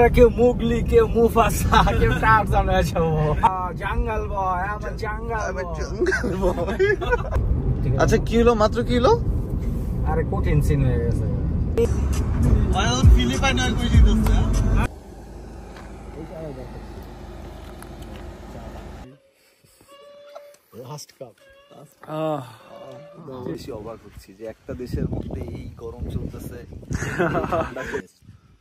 আমরা কেউ মুগলি, কেউ মুফাসা, কেউ টারজান আছে। জঙ্গল বয়, আমার জঙ্গল বয়। আচ্ছা কি হলো, মাত্র কি হলো? আরে কঠিন সিন হয়ে গেছে। ফিলিপাইনার কই দিতেছে। Last cup. বেশি অবাক হচ্ছি যে একটা দেশের মধ্যে এই গরম চলতেছে।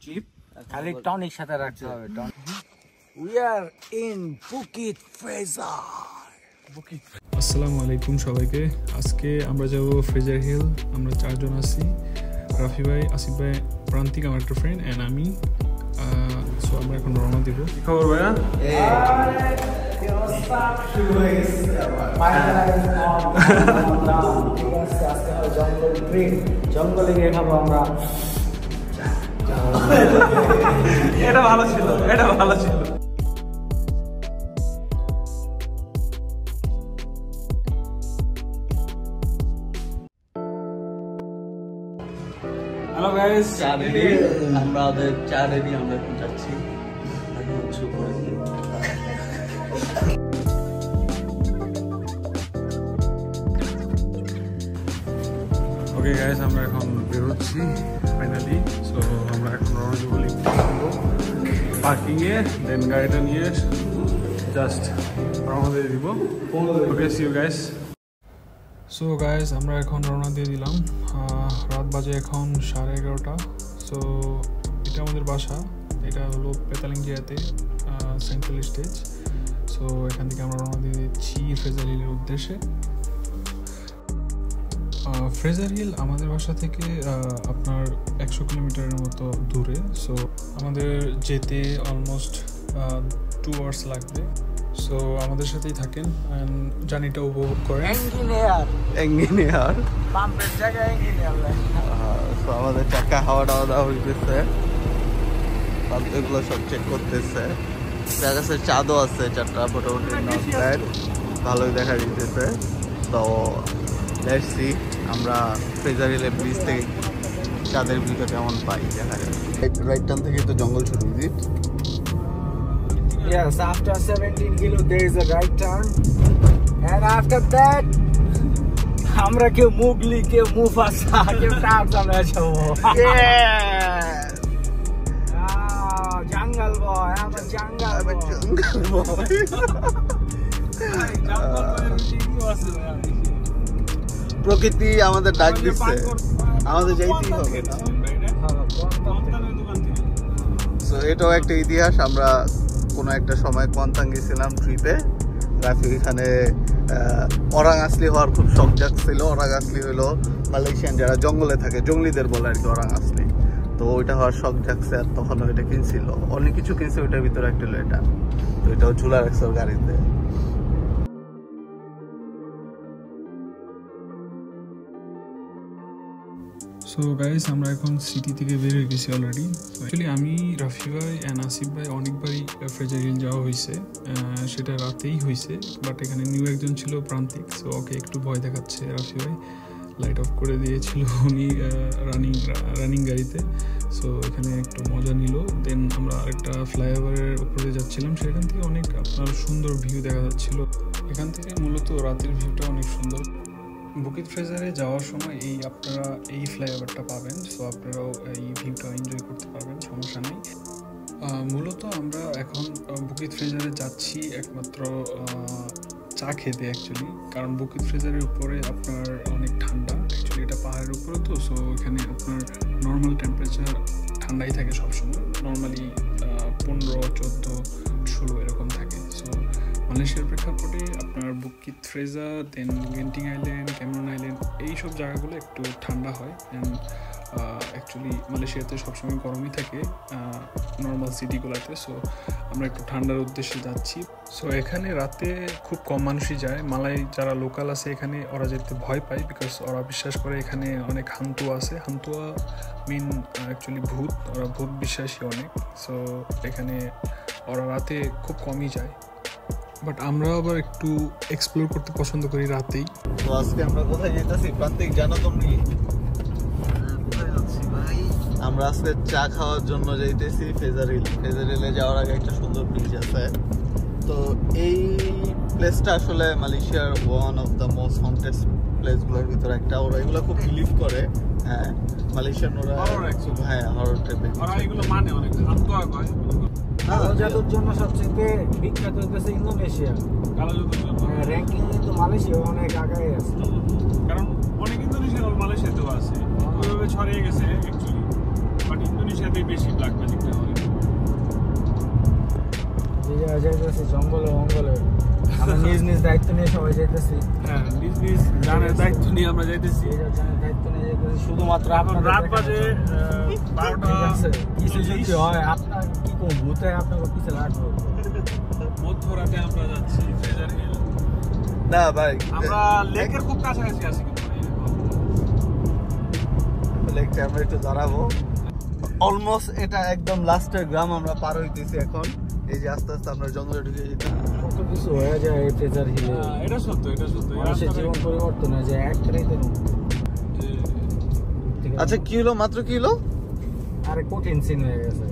চিপ খালি টনিক সাথে রাখতে হবে। We are in Bukit Fraser. আসসালামু আলাইকুম সবাইকে। আজকে আমরা যাব ফ্রেজার হিল। আমরা চারজন আছি, রাফি ভাই, আসিফ ভাই, প্রান্তিক আমার একটা ফ্রেন্ড অ্যান্ড আমি। সো আমরা এখন রওনা দিব। কি খবর ভাইয়া? জঙ্গলে গিয়ে খাবো আমরা। এটা ভালো ছিল, এটা ভালো ছিল। হ্যালো গাইস, আমাদের চারেরই আমরা এখন যাচ্ছি। ওকে গাইস, আমরা এখন বেরোচ্ছি ফাইনালি। সো আমরা এখন রওনা দেবো পার্কিংয়ে, দেন গাড়িটা নিয়ে জাস্ট রওনা দিয়ে দিব। Okay, see you guys. So guys, আমরা এখন রওনা দিয়ে দিলাম। রাত বাজে এখন 11:30। সো এটা আমাদের বাসা, এটা হলো পেতালিংজিয়াতে, সেন্ট্রাল স্টেজ। সো এখান থেকে আমরা রওনা দিয়ে দিচ্ছি ফ্রেজার হিলের উদ্দেশ্যে। ফ্রেজার হিল আমাদের বাসা থেকে আপনার 100 কিলোমিটারের মতো দূরে। সো আমাদের যেতে অলমোস্ট 2 আওয়ার্স লাগবে। সো আমাদের সাথেই থাকেন, জার্নিটা উপভোগ করেন। ইঞ্জিনিয়ার পাম্পের জায়গায় ইঞ্জিনিয়ার। তো আমাদের চাকা হাওয়া টাওয়া দেওয়া হইতেছে, এগুলো সব চেক করতেছে। গাছের চাঁদও আছে, চারটা মোটামুটি ভালোই দেখা দিতেছে। তো লেটস সি আমরা ফ্রেজার হিলের ব্রিজ থেকে চাঁদের ভিউটা কেমন পাই দেখা যায়। রাইট টার্ন থেকে তো জঙ্গল শুরু। Yes, after 17 kilo there is a right turn, and after that আমরা কেউ মুগলি, কেউ মুফাসা, কেউ টারজান আছে। জঙ্গল বয়, আমার জঙ্গল বয়। প্রকৃতি আমাদের ডাক দিচ্ছে, আমাদের যাইতেই হবে। সো এটাও একটা ইতিহাস। আমরা কোনো একটা সময় কোয়ান্তাং গেছিলাম ট্রিপে। রাফি এখানে অরাং আসলি হওয়ার খুব শখ জাগছিল। অরাং আসলি হইলো মালয়েশিয়ান যারা জঙ্গলে থাকে, জঙ্গলিদের বলে আর কি অরাং আসলি। তো ওইটা হওয়ার শখ জাগছে, আর তখন ওইটা কিনছিল, অনেক কিছু কিনছে। ওইটার ভিতরে একটা হলো এটা। তো এটাও ঝুলা রাখছে ওর গাড়িতে। সো গাইস, আমরা এখন সিটি থেকে বের হয়ে গেছি অলরেডি। অ্যাকচুয়ালি আমি, রাফি ভাই অ্যান্ড আসিফ ভাই অনেকবারই ফ্রেজার হিল যাওয়া হয়েছে, সেটা রাতেই হয়েছে। বাট এখানে নিউ একজন ছিল, প্রান্তিক। সো ওকে একটু ভয় দেখাচ্ছে রাফি ভাই, লাইট অফ করে দিয়েছিল উনি রানিং গাড়িতে। সো এখানে একটু মজা নিল। দেন আমরা আরেকটা ফ্লাইওভারের উপরে যাচ্ছিলাম, সেখান থেকে অনেক আপনার সুন্দর ভিউ দেখা যাচ্ছিল। এখান থেকে মূলত রাতের ভিউটা অনেক সুন্দর। বুকিত ফ্রেজারে যাওয়ার সময় আপনারা এই ফ্লাইওভারটা পাবেন। সো আপনারাও এই ভিউটা এনজয় করতে পারবেন, সমস্যা নেই। মূলত আমরা এখন বুকিত ফ্রেজারে যাচ্ছি একমাত্র চা খেতে অ্যাকচুয়ালি, কারণ বুকিত ফ্রেজারের উপরে আপনার অনেক ঠান্ডা। অ্যাকচুয়ালি এটা পাহাড়ের উপরে, তো সো এখানে আপনার নর্মাল টেম্পারেচার ঠান্ডাই থাকে সবসময়। নর্মালি 15, 14, 16 এরকম থাকে। সো মালয়েশিয়ার প্রেক্ষাপটে আপনার বুকিত ফ্রেজার, দেন গেন্টিং আইল্যান্ড, ক্যামেরন আইল্যান্ড, এইসব জায়গাগুলো একটু ঠান্ডা হয়। অ্যান্ড অ্যাকচুয়ালি মালয়েশিয়াতে সবসময় গরমই থাকে নর্মাল সিটিগুলোতে। সো আমরা একটু ঠান্ডার উদ্দেশ্যে যাচ্ছি। সো এখানে রাতে খুব কম মানুষই যায়। মালাই যারা লোকাল আছে এখানে, ওরা যেতে ভয় পায়, বিকজ ওরা বিশ্বাস করে এখানে অনেক হান্তুয়া আছে। হান্তুয়া মিন অ্যাকচুয়ালি ভূত, ওরা ভূত বিশ্বাসী অনেক। সো এখানে ওরা রাতে খুব কমই যায়। বাট আমরা আবার একটু এক্সপ্লোর করতে পছন্দ করি রাতেই। তো আজকে আমরা কোথায় যেতেছি প্রান্তিক জানো তুমি? কোথায় যাচ্ছি ভাই? আমরা আজকে চা খাওয়ার জন্য যাইতেছি ফেজারিল। ফেজারিলে যাওয়ার আগে একটা সুন্দর ব্রিজ আছে। তো এই প্লেসটা আসলে মালয়েশিয়ার one of the most haunted প্লেসগুলোর ভিতরে একটা। ওরা এগুলো খুব বিলিভ করে। হ্যাঁ, মালয়েশিয়ান ওরা হ্যাঁ হরর টাইপের এগুলো মানে অনেক আন্তোয়া কয়। কালো জাদুর জন্য সবচেয়ে বিখ্যাত হচ্ছে ইন্দোনেশিয়া। কালো জাদুর জন্য র্যাঙ্কিং কিন্তু মালয়েশিয়া অনেক আগে আছে, কারণ অনেক ইন্দোনেশিয়ান মালয়েশিয়াতেও আছে, ওইভাবে ছড়িয়ে গেছে অ্যাকচুয়ালি। বাট ইন্দোনেশিয়াতেই বেশি ব্ল্যাক ম্যাজিকটা হয়। যাইতেছি জঙ্গলে মঙ্গলে, আমরা নিজ নিজ দায়িত্ব নিয়ে সবাই যাইতেছি। হ্যাঁ, নিজ নিজ জানের দায়িত্ব নিয়ে আমরা যাইতেছি। দায়িত্ব নিয়ে যাইতেছি শুধুমাত্র এখন রাত বাজে 12টা। কিছু যদি হয় আপনার কি কোন ভূতে আপনাকে পিছে লাগবে। মধ্যরাতে আমরা যাচ্ছি ফ্রেজার হিল। না ভাই, আমরা লেকের খুব কাছাকাছি আছি, কিন্তু লেকটা আমরা একটু দাঁড়াবো। অলমোস্ট এটা একদম লাস্টের গ্রাম আমরা পার হইতেছি এখন। এই যে আস্তে আস্তে আমরা জঙ্গলে ঢুকে যেতে কত কিছু হয়ে যায় এই ফ্রেজার হিলে। এটা সত্য, এটা সত্য। মানুষের জীবন পরিবর্তন হয়ে যায় একটাই তো। আচ্ছা, কি হলো? মাত্র কি হলো? আরে কঠিন সিন হয়ে গেছে।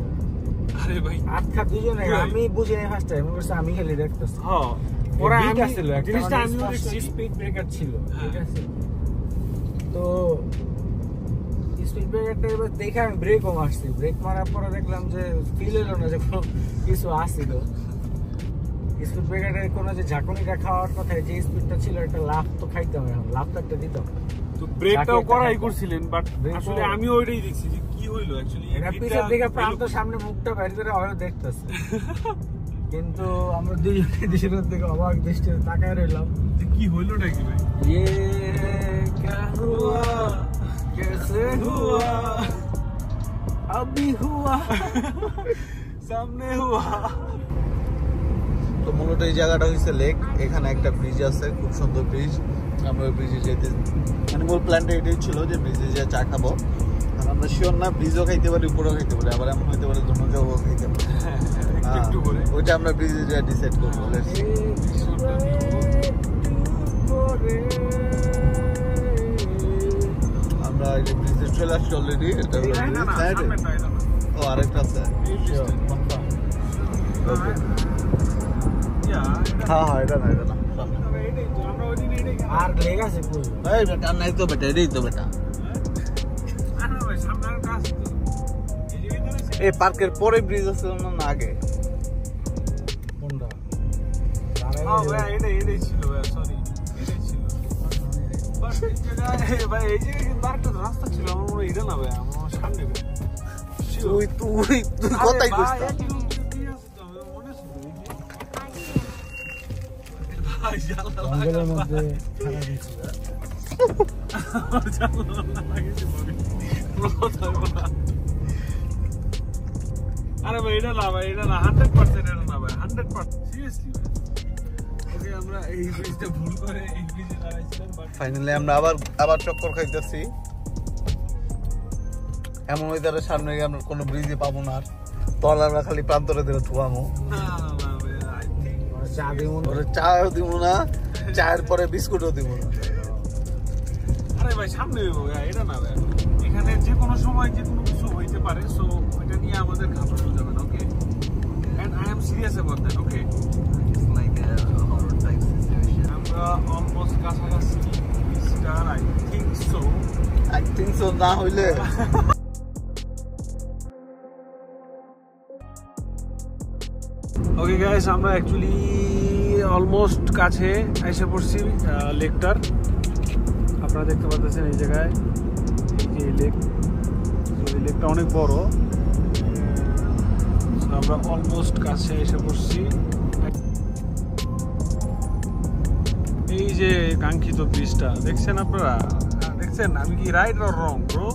আরে ভাই আটকা দুজনে, আমি বুঝি নাই ফার্স্ট টাইম, আমি খালি দেখতেছি। হ্যাঁ, ওরা ছিল একটা জিনিসটা আমিও দেখছি। স্পিড ব্রেকার ছিল, ঠিক আছে? তো স্পিড ব্রেকারটা এবার দেখে আমি ব্রেকও মারছি। ব্রেক মারার পরে দেখলাম যে ফিল হলো না যে কোনো কিছু আসছিল। স্পিড ব্রেকারের কোনো যে ঝাঁকুনিটা খাওয়ার কথা, যে স্পিডটা ছিল একটা লাফ তো খাইতাম, এখন লাফটা একটা দিতাম। তো ব্রেকটাও করাই করছিলেন, বাট আসলে আমি ওইটাই দেখছি যে কি হইলো অ্যাকচুয়ালি। এটা পিছের দিকে প্রান্ত সামনে মুখটা বাইরে করে হয়তো দেখতেছে, কিন্তু আমরা দুজনে দিশের দিকে অবাক দৃষ্টিতে তাকায় রইলাম যে কি হইলোটা কি ভাই। ये क्या हुआ कैसे हुआ अभी हुआ সামনে হুয়া। তো মূলত এই জায়গাটা হচ্ছে লেক। এখানে একটা ব্রিজ আছে, খুব সুন্দর ব্রিজ। আমরা ওই ব্রিজে যেতে, মানে মূল প্ল্যানটা এটাই ছিল যে ব্রিজে যে চা খাবো। আর আমরা শিওর না, ব্রিজও খাইতে পারি, উপরেও খাইতে পারি, আবার এমন হইতে পারে দুটো জায়গাও খাইতে পারি। একটু করে ওইটা আমরা ব্রিজে যা ডিসাইড করবো। আমরা এই ব্রিজে চলে আসছি অলরেডি। এটা হলো ও আরেকটা আছে। হ্যাঁ হ্যাঁ, এটা না, এটা না। আর লেগ আছে কই? এই বেটা নাই তো বেটা, এটাই তো বেটা। এই পার্কের পরে ব্রিজ আছে না আগে? কোনটা? এটাই ছিল ভাই, সরি এটাই ছিল। বাট এই জায়গায় ভাই, এই জায়গায় কিন্তু আরেকটা রাস্তা ছিল, আমার মনে হয় এটা না ভাই, আমার সামনে ভাই। তুই কোথায় গেছিস? জঙ্গলের মধ্যে আরে ভাই এটা না ভাই, এটা না 100% এটা না ভাই, 100% সিরিয়াসলি ভাই। ওকে, আমরা এই ব্রিজটা ভুল করে এই ব্রিজে দাঁড়াইছিলাম, বাট ফাইনালি আমরা আবার চক্কর খাইতেছি। এমন ওয়েদারের সামনে গিয়ে আমরা কোনো ব্রিজে পাবো না। তল আমরা খালি প্রান্তরে ধরে ধোয়ামো। না ভাই, আই থিঙ্ক চা দিব ওরা চাও দিব না, চায়ের পরে বিস্কুটও দিব না। আরে ভাই সামনে হইব ভাই, এটা না ভাই। এখানে যে কোনো সময় যে কোনো কিছু হইতে পারে, সো এটা নিয়ে আমাদের ঘাবড়ানো যাবে না। Okay, and I am serious about that. Okay, it's like a horror type situation. আমরা অলমোস্ট কাছাকাছি। স্টার আই থিংক সো না হইলে ওকে গাইস, আমরা অ্যাকচুয়ালি অলমোস্ট কাছে এসে পড়ছি লেকটার। আপনারা দেখতে পাচ্ছেন এই জায়গায় এই যে লেক, এই লেকটা অনেক বড়। আমরা অলমোস্ট কাছে এসে পড়ছি। এই যে কাঙ্ক্ষিত ব্রিজটা দেখছেন আপনারা, দেখছেন আমি কি রাইট অর রং ব্রো?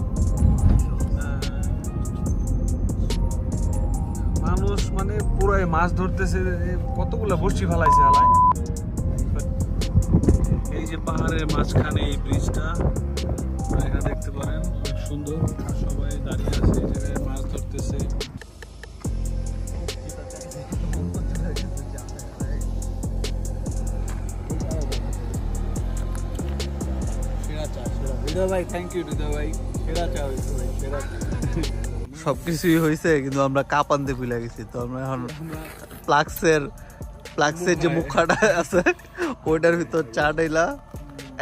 মানুষ মানে পুরাই মাছ ধরতেছে, কতগুলো বড়শি ফেলাইছে হালায়। এই যে পাহাড়ের মাঝখানে এই ব্রিজটা, এটা দেখতে পারেন, অনেক সুন্দর। সবাই দাঁড়িয়ে আছে এই জায়গায়, মাছ ধরতেছে। হৃদয় ভাই, থ্যাংক ইউ হৃদয় ভাই। সেরা চা হয়েছে ভাই, সেরা। সবকিছুই হয়েছে, কিন্তু আমরা কাপ আনতে ভুলে গেছি। তো আমরা এখন প্লাক্সের যে মুখাটা আছে ওইটার ভিতর চা ডাইলা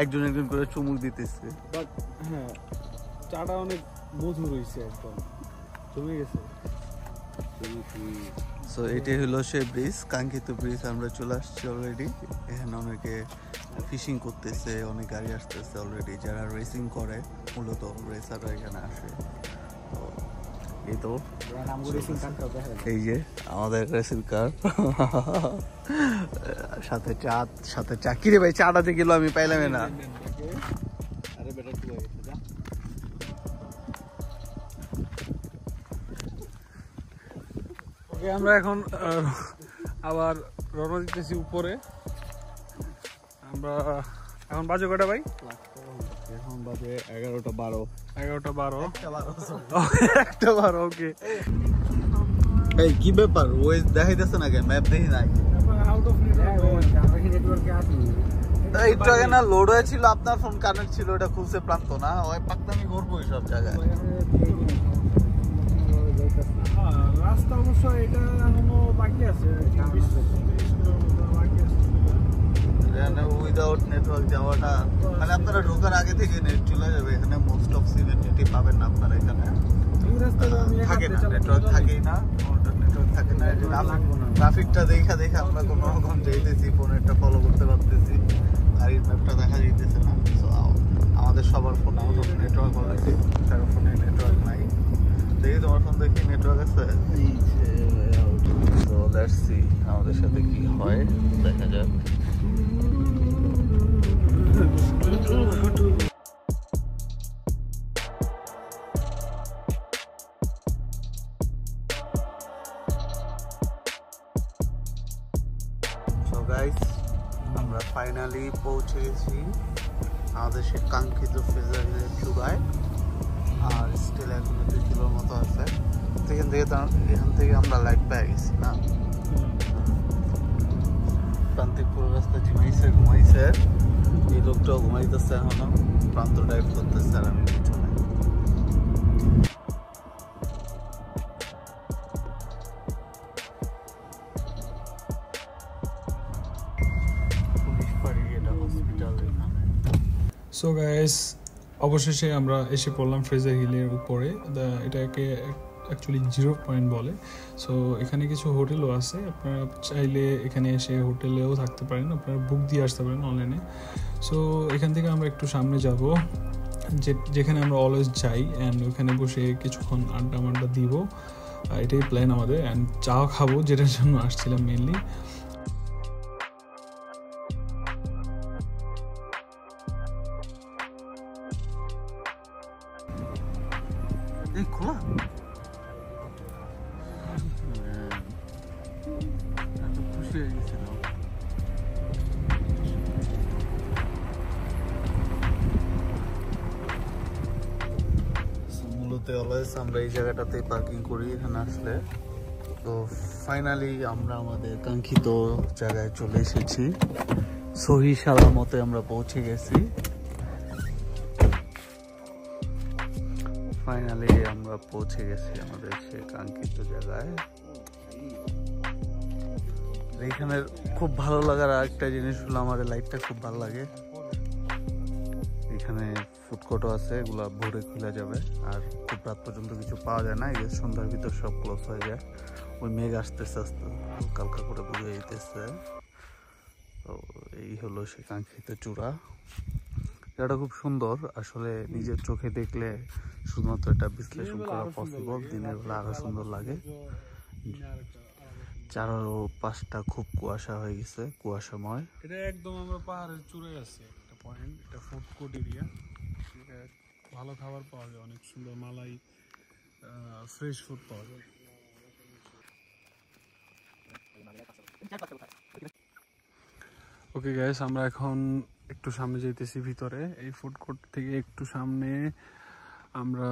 একজন একজন করে চুমুক দিতেছে। বাট হ্যাঁ, চাটা অনেক মধুর হয়েছে, একদম জমে গেছে। সো এটাই হলো সে ব্রিজ, কাঙ্ক্ষিত ব্রিজ। আমরা চলে আসছি অলরেডি। এখানে অনেকে ফিশিং করতেছে, অনেক গাড়ি আসতেছে অলরেডি, যারা রেসিং করে, মূলত রেসাররা এখানে আসে। তো এই তো এই যে আমাদের রেসিং কার, সাথে চা। কিরে ভাই, চাটাতে গেল আমি পাইলাম না। আমরা এখন আবার রওনা দিতেছি উপরে। আমরা এখন বাজে কটা ভাই? এখন বাজে 11:12। 11:12 ওকে। এই কি ব্যাপার, ওই দেখাইতেছে না কেন? ম্যাপ দেখি নাই। একটু আগে না লোড হয়েছিল, আপনার ফোন কানেক্ট ছিল, ওটা খুলছে প্রান্ত না। ওই পাকতামি করবো সব জায়গায়। রাস্তা অবশ্য এটা এখনো বাকি আছে, উইদাউট নেটওয়ার্ক যাওয়াটা মানে আপনারা ঢোকার আগে থেকে নেট চলে যাবে। এখানে মোস্ট অফ সিমের নেটই পাবেন না আপনারা। এখানে থাকে না, নেটওয়ার্ক থাকেই না, নেটওয়ার্ক থাকে না। ট্রাফিকটা দেখা আমরা কোনো রকম যাইতেছি, ফোনেরটা ফলো করতে পারতেছি, গাড়ির ম্যাপটা দেখা যাইতেছে না। সো আমাদের সবার phone out of network already, কারো ফোনে নেটওয়ার্ক নাই। দেখি তোমার ফোন দেখি নেটওয়ার্ক আছে। সো লেটস সি আমাদের সাথে কি হয়, দেখা যাক। আমরা ফাইনালি পৌঁছে গেছি আমাদের সে কাঙ্ক্ষিত ফ্রেজার হিলের চূড়ায়। আর স্টিল এখনো 2 কিলোর মতো আছে এখান থেকে আমরা লাইট পেয়ে গেছি না। প্রান্তিক পুরো রাস্তা ঘুমাইছে। এই লোকটাও ঘুমাইতেছে, এখনো প্রান্ত ড্রাইভ করতেছে আর আমি পিছনে। সো গাইস, অবশেষে আমরা এসে পড়লাম ফ্রেজার হিলের উপরে। এটাকে অ্যাকচুয়ালি 0 পয়েন্ট বলে। সো এখানে কিছু হোটেলও আছে, আপনারা চাইলে এখানে এসে হোটেলেও থাকতে পারেন, আপনারা বুক দিয়ে আসতে পারেন অনলাইনে। সো এখান থেকে আমরা একটু সামনে যাব, যেখানে আমরা অলওয়েজ যাই, অ্যান্ড ওখানে বসে কিছুক্ষণ আড্ডা দিব। এটাই প্ল্যান আমাদের। অ্যান্ড চা খাবো, যেটার জন্য আসছিলাম মেনলি। খোলা খুশি হয়ে গেছিল। মূলত অলওয়েজ আমরা এই জায়গাটাতে পার্কিং করি এখানে আসলে। তো ফাইনালি আমরা আমাদের কাঙ্ক্ষিত জায়গায় চলে এসেছি, সহি সালামতে আমরা পৌঁছে গেছি। ফাইনালি আমরা পৌঁছে গেছি আমাদের সে কাঙ্ক্ষিত জায়গায়। এখানে খুব ভালো লাগার আরেকটা জিনিস হলো আমাদের লাইটটা খুব ভালো লাগে। এখানে ফুড কোর্টও আছে, এগুলো ভোরে খোলা যাবে। আর খুব রাত পর্যন্ত কিছু পাওয়া যায় না, এই সন্ধ্যার ভিতর সব ক্লোজ হয়ে যায়। ওই মেঘ আসতেছে আস্তে হালকা করে বুঝে যেতেছে। তো এই হলো সে কাঙ্ক্ষিত চূড়া। এটা খুব সুন্দর, আসলে নিজের চোখে দেখলে শুধুমাত্র এটা বিশ্লেষণ করা পসিবল। দিনের বেলা আরো সুন্দর লাগে। চারপাশটা খুব কুয়াশা হয়ে গেছে, কুয়াশাময়। এটা একদম আমরা পাহাড়ের চূড়ায় আছে একটা পয়েন্ট, এটা ফুড কোর্ট এরিয়া। ভালো খাবার পাওয়া যায়, অনেক সুন্দর মালাই, ফ্রেশ ফুড পাওয়া যায়। ওকে গাইস, আমরা এখন একটু সামনে যাইতেছি ভিতরে। এই ফুড কোর্ট থেকে একটু সামনে আমরা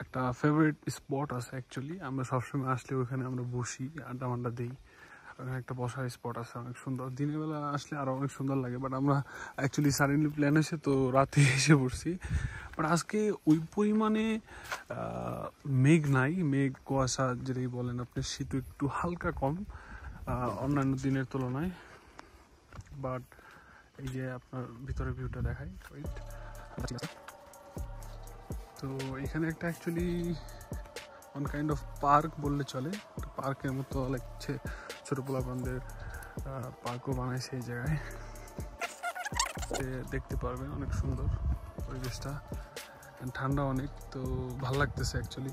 একটা ফেভারিট স্পট আছে অ্যাকচুয়ালি। আমরা সবসময় আসলে ওখানে আমরা বসি, আড্ডা দিই। একটা বসার স্পট আছে অনেক সুন্দর, দিনের বেলা আসলে আরো অনেক সুন্দর লাগে, বাট আমরা অ্যাকচুয়ালি সাডেনলি প্ল্যান হয়েছে তো রাতে এসে পড়ছি। বাট আজকে ওই পরিমাণে মেঘ নাই, মেঘ কুয়াশা যেটাই বলেন আপনি, শীত একটু হালকা কম অন্যান্য দিনের তুলনায়। বাট এই যে আপনার ভিতরে ভিউটা দেখাই, ওয়েট। তো এখানে একটা actually one kind of park বললে চলে, পার্কের মতো লাগছে, ছোটো পোলাপানদের পার্কও বানাইছে এই জায়গায়, দেখতে পারবেন অনেক সুন্দর পরিবেশটা, ঠান্ডা অনেক, তো ভালো লাগতেছে অ্যাকচুয়ালি।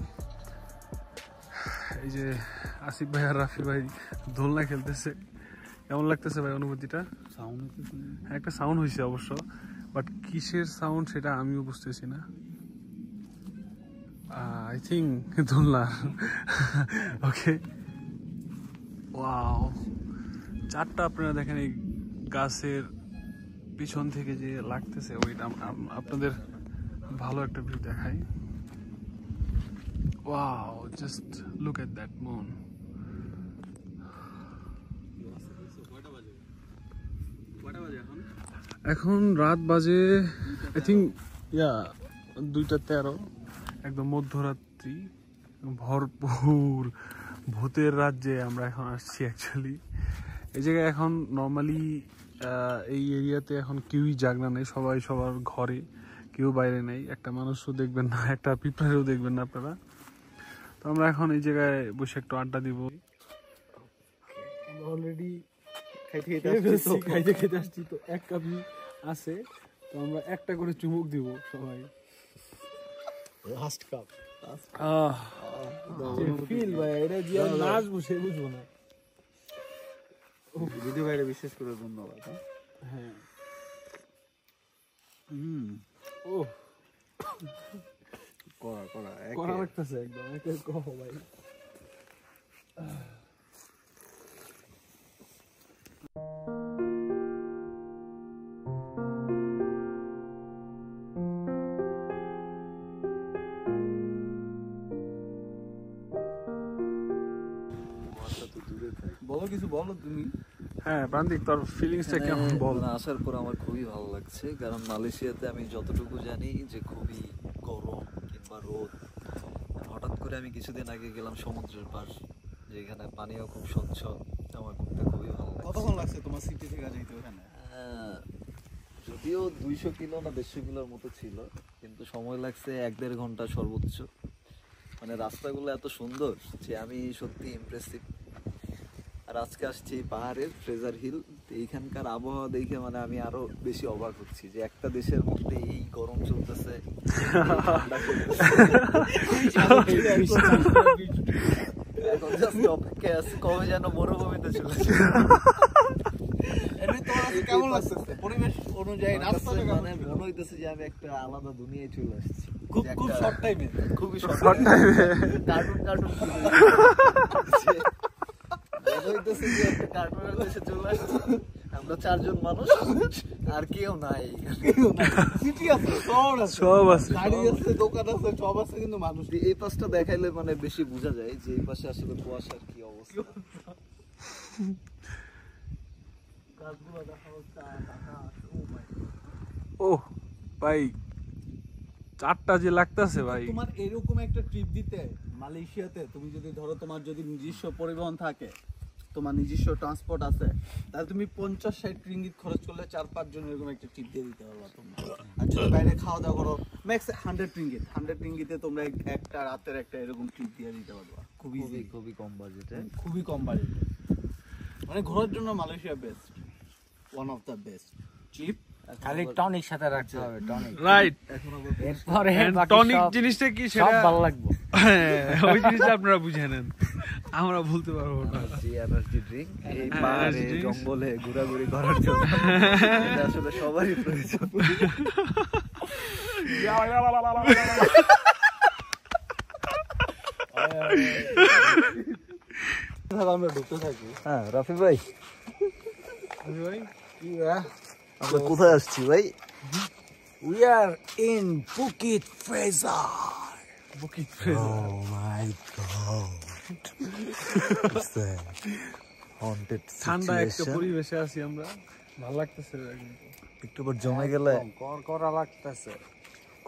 এই যে আসিফ ভাই আর রাফি ভাই দোলনা খেলতেছে, কেমন লাগতেছে ভাই অনুভূতিটা? সাউন্ড একটা সাউন্ড হয়েছে অবশ্য, বাট কিসের সাউন্ড সেটা আমিও বুঝতেছি না। আই থিঙ্ক দোলনা। ওকে, ওয়াও, চারটা আপনারা দেখেন এই গাছের পিছন থেকে যে লাগতেছে, ওইটা আপনাদের ভালো একটা ভিউ দেখাই। Wow, just look at that moon. এখন রাত বাজে আই থিঙ্ক 2:13, একদম মধ্যরাত্রি, ভরপুর ভূতের রাজ্যে আমরা এখন আসছি অ্যাকচুয়ালি। এই জায়গায় এখন নর্মালি এই এরিয়াতে এখন কেউই জাগনা নেই, সবাই সবার ঘরে, কেউ বাইরে নেই, একটা মানুষও দেখবেন না, একটা পিঁপড়ারও দেখবেন না আপনারা। তো আমরা এখন এই জায়গায় বসে একটু আড্ডা দিব। অলরেডি খাইতে খেতে আসছি, তো এক কাপই আছে, তো আমরা একটা করে চুমুক দিব সবাই। লাস্ট কাপ ফিল ভাই, এটা যে নাচবো সে বুঝবো না। দিদি ভাইরে বিশেষ করে ধন্যবাদ। হ্যাঁ, ও করা লাগতেছে একদম, কহ ভাই। বলো কিছু, বলো তুমি। হ্যাঁ প্রান্তিক, তোর ফিলিংসটা কেমন বল? আসার পর আমার খুবই ভালো লাগছে, কারণ মালয়েশিয়াতে আমি যতটুকু জানি যে খুবই গরম কিংবা রোদ। হঠাৎ করে আমি কিছুদিন আগে গেলাম সমুদ্রের পাশ, যেখানে পানিও খুব স্বচ্ছ, আমার ঘুরতে খুবই ভালো লাগছে। কতক্ষণ লাগছে তোমার সিটি থেকে যাইতে ওখানে? যদিও 200 কিলো না 150 কিলোর মতো ছিল, কিন্তু সময় লাগছে 1-1.5 ঘন্টা সর্বোচ্চ। মানে রাস্তাগুলো এত সুন্দর যে আমি সত্যি ইমপ্রেসিভ। আর আজকে আসছি পাহাড়ের ফ্রেজার হিল, এইখানকার আবহাওয়া দেখে মানে আমি আরো বেশি অবাক হচ্ছি যে একটা দেশের মধ্যে এই গরম চলতেছে, এখন জাস্ট অপেক্ষায় আছি কবে যেন মরুভূমিতে চলে যায়। কেমন লাগছে পরিবেশ অনুযায়ী? মানে মনে হইতেছে যে আমি একটা আলাদা দুনিয়ায় চলে আসছি, খুব শর্ট টাইমে, খুবই শর্ট কার্টুন হইতেছে যে একটা কার্টুনের দেশে চলে আসছি। আমরা 4 জন মানুষ, আর কেউ নাই। সিটি আছে, শহর আছে, সব আছে, গাড়ি আছে, দোকান আছে, সব আছে, কিন্তু মানুষ। এই পাশটা দেখাইলে মানে বেশি বোঝা যায় যে এই পাশে আসলে কুয়াশার কি অবস্থা। ও ভাই, চারটা যে লাগতেছে ভাই। তোমার এরকম একটা ট্রিপ দিতে মালয়েশিয়াতে, তুমি যদি ধরো তোমার যদি নিজস্ব পরিবহন থাকে, তোমার নিজস্ব ট্রান্সপোর্ট আছে, তাহলে তুমি 50-60 রিঙ্গিত খরচ করলে 4-5 জন এরকম একটা ট্রিপ দিয়ে দিতে পারবা তোমরা। আর যদি বাইরে খাওয়া দাওয়া করো, ম্যাক্স 100 রিঙ্গিতে তোমরা একটা রাতের একটা এরকম ট্রিপ দিয়ে দিতে পারবা। খুবই কম বাজেটে, খুবই কম বাজেটে, মানে ঘোরার জন্য Malaysia best, one of the best chip. খালি টনিক সাথে রাখতে হবে, টনিক, রাইট। এরপরে টনিক জিনিসটা কি সব সেটা ভালো লাগবে, ওই জিনিসটা আপনারা বুঝে নেন, আমরা বলতে পারবো না। এনার্জি ড্রিঙ্ক এই পাহাড়ে জঙ্গলে ঘোরাঘুরি করার জন্য এটা আসলে সবারই প্রয়োজন। আমরা ঢুকতে থাকি। হ্যাঁ রাফি ভাই, ভাই। আমরা কোথায় আসছি ভাই? We are in Bukit Fraser. Bukit Fraser. Oh my god. What's that? Haunted ঠান্ডা একটা পরিবেশে আছি আমরা, ভালো লাগতেছে। একটু পর জমে গেলে করা লাগতেছে।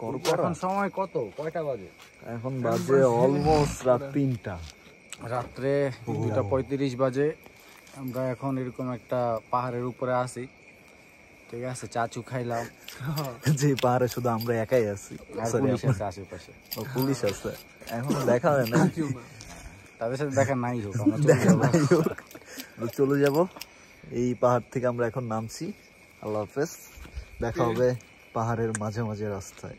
করকরা। এখন সময় কত, কয়টা বাজে? এখন বাজে অলমোস্ট রাত 3টা, রাত্রে 2:35 বাজে। আমরা এখন এরকম একটা পাহাড়ের উপরে আছি, ঠিক আছে। চাচু খাইলাম, যে পাহাড়ে শুধু আমরা একাই আছি, আর পুলিশ আছে আশেপাশে। ও পুলিশ আছে, এখন দেখা হয় না, তাদের সাথে দেখা নাই হোক, আমরা চলে যাবো। চলে যাব। এই পাহাড় থেকে আমরা এখন নামছি। আল্লাহ হাফেজ, দেখা হবে পাহাড়ের মাঝে মাঝে রাস্তায়।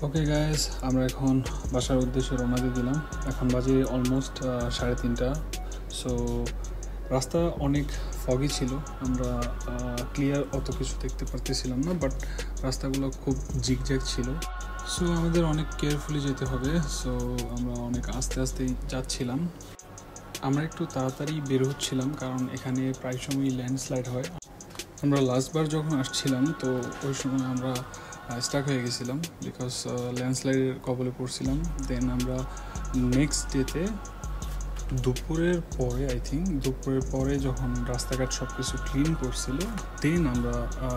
ওকে গাইস, আমরা এখন বাসার উদ্দেশ্যে রওনা দিয়ে দিলাম। এখন বাজে অলমোস্ট 3:30। সো রাস্তা অনেক ফগি ছিল, আমরা ক্লিয়ার অত কিছু দেখতে পারতেছিলাম না, বাট রাস্তাগুলো খুব জিগজ্যাগ ছিল। সো আমাদের অনেক কেয়ারফুলি যেতে হবে। সো আমরা অনেক আস্তে আস্তেই যাচ্ছিলাম। আমরা একটু তাড়াতাড়ি বের হচ্ছিলাম কারণ এখানে প্রায় সময়ই ল্যান্ডস্লাইড হয়। আমরা লাস্টবার যখন আসছিলাম তো ওই সময় আমরা স্টাক হয়ে গেছিলাম, বিকজ ল্যান্ডস্লাইডের কবলে পড়ছিলাম। দেন আমরা নেক্সট ডেতে দুপুরের পরে, আই থিঙ্ক দুপুরের পরে যখন রাস্তাঘাট সব কিছু ক্লিন করছিল, দেন আমরা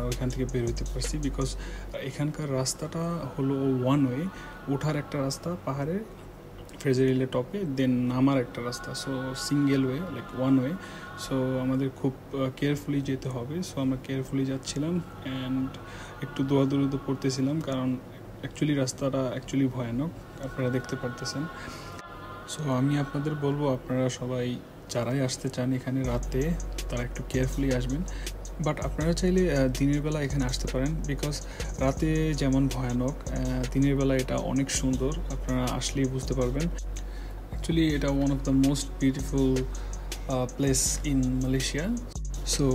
ওইখান থেকে বের হইতে পারছি। বিকজ এখানকার রাস্তাটা হলো ওয়ান ওয়ে, ওঠার একটা রাস্তা পাহাড়ে ফ্রেজার হিলের টপে, দেন নামার একটা রাস্তা। So single way, like one way. So আমাদের খুব কেয়ারফুলি যেতে হবে। সো আমরা কেয়ারফুলি যাচ্ছিলাম অ্যান্ড একটু দৌড়াদৌড়ি তো করতেছিলাম কারণ অ্যাকচুয়ালি রাস্তাটা অ্যাকচুয়ালি ভয়ানক, আপনারা দেখতে পারতেছেন। সো আমি আপনাদের বলবো, আপনারা সবাই যারাই আসতে চান এখানে রাতে, তারা একটু কেয়ারফুলি আসবেন। বাট আপনারা চাইলে দিনের বেলা এখানে আসতে পারেন, বিকজ রাতে যেমন ভয়ানক, দিনের বেলা এটা অনেক সুন্দর, আপনারা আসলেই বুঝতে পারবেন। অ্যাকচুয়ালি এটা one of the most beautiful place in Malaysia. So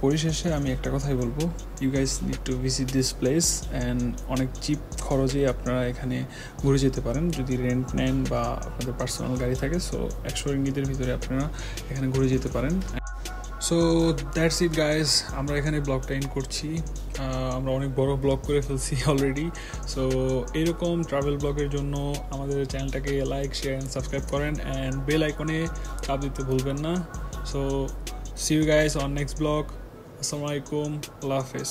পরিশেষে আমি একটা কথাই বলবো, you guys need to visit this place and অনেক চিপ খরচে আপনারা এখানে ঘুরে যেতে পারেন যদি রেন্ট নেন বা আপনাদের পার্সোনাল গাড়ি থাকে। সো 100 রিঙ্গিতের ভিতরে আপনারা এখানে ঘুরে যেতে পারেন। সো দ্যাটস ইট গাইস, আমরা এখানে ব্লগটা এন্ড করছি। আমরা অনেক বড় ব্লগ করে ফেলছি অলরেডি। সো এরকম ট্রাভেল ব্লগের জন্য আমাদের চ্যানেলটাকে লাইক, শেয়ার অ্যান্ড সাবস্ক্রাইব করেন অ্যান্ড বেল আইকনে চাপ দিতে ভুলবেন না। So see you guys on next vlog. Assalamualaikum. Allah Hafiz.